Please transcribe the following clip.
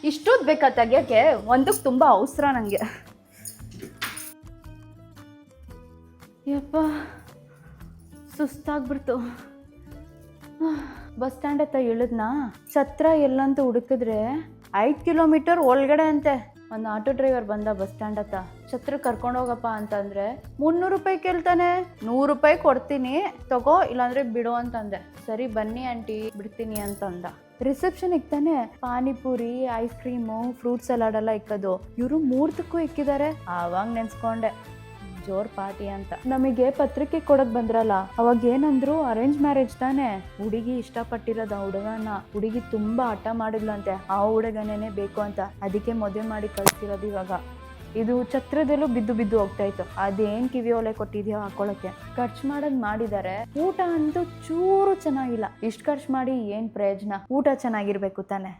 ಇಷ್ಟೊತ್ತು ಬೇಕಾ ತೆಗಿಯೋಕ್ಕೆ? ಒಂದಕ್ಕೆ ತುಂಬ ಅವಸರ ನನಗೆ. ಯಪ್ಪ ಸುಸ್ತಾಗ್ಬಿಡ್ತು. ಬಸ್ ಸ್ಟ್ಯಾಂಡ್ ಹತ್ರ ಇಳಿದ್ನಾ, ಛತ್ರ ಎಲ್ಲಂತ ಹುಡುಕಿದ್ರೆ 5 ಕಿಲೋಮೀಟರ್ ಒಳಗಡೆ ಅಂತೆ. ಒಂದು ಆಟೋ ಡ್ರೈವರ್ ಬಂದ ಬಸ್ ಸ್ಟ್ಯಾಂಡ್ ಹತ್ರ, ಛತ್ರ ಕರ್ಕೊಂಡು ಹೋಗಪ್ಪ ಅಂತಂದ್ರೆ 300 ರೂಪಾಯಿ ಕೇಳ್ತಾನೆ. 100 ರೂಪಾಯಿ ಕೊಡ್ತೀನಿ ತಗೋ, ಇಲ್ಲಾಂದ್ರೆ ಬಿಡು ಅಂತಂದೆ. ಸರಿ ಬನ್ನಿ ಆಂಟಿ ಬಿಡ್ತೀನಿ ಅಂತಂದ. ರಿಸೆಪ್ಷನ್ ಇಕ್ತಾನೆ panipuri, ice cream, fruit salad ಎಲ್ಲ ಇಕ್ಕೋದು. ಇವರು 3 ಇಕ್ಕಿದ್ದಾರೆ. ಆವಾಗ ನೆನ್ಸ್ಕೊಂಡೆ ಜೋರ್ ಪಾರ್ಟಿ ಅಂತ. ನಮಗೆ ಪತ್ರಿಕೆ ಕೊಡಕ್ ಬಂದ್ರಲ್ಲ, ಅವಾಗ ಏನಂದ್ರು ಅರೇಂಜ್ ಮ್ಯಾರೇಜ್ ತಾನೆ. ಹುಡುಗಿ ಇಷ್ಟಪಟ್ಟಿರೋದ ಹುಡುಗನ, ಹುಡುಗಿ ತುಂಬಾ ಹಠ ಮಾಡಿದ್ಲಂತೆ, ಆ ಹುಡುಗನೇನೆ ಬೇಕು ಅಂತ. ಅದಕ್ಕೆ ಮದುವೆ ಮಾಡಿ ಕಳ್ಸಿರೋದು. ಇವಾಗ ಇದು ಛತ್ರದಲ್ಲೂ ಬಿದ್ದು ಬಿದ್ದು ಹೋಗ್ತಾ ಇತ್ತು. ಅದೇನ್ ಕಿವಿ ಒಲೆ ಕೊಟ್ಟಿದ್ಯೋ ಹಾಕೊಳಕ್ಕೆ. ಖರ್ಚು ಮಾಡೋದ್ ಮಾಡಿದ್ದಾರೆ, ಊಟ ಅಂತೂ ಚೂರು ಚೆನ್ನಾಗಿಲ್ಲ. ಇಷ್ಟು ಖರ್ಚು ಮಾಡಿ ಏನ್ ಪ್ರಯೋಜನ? ಊಟ ಚೆನ್ನಾಗಿರ್ಬೇಕು ತಾನೆ.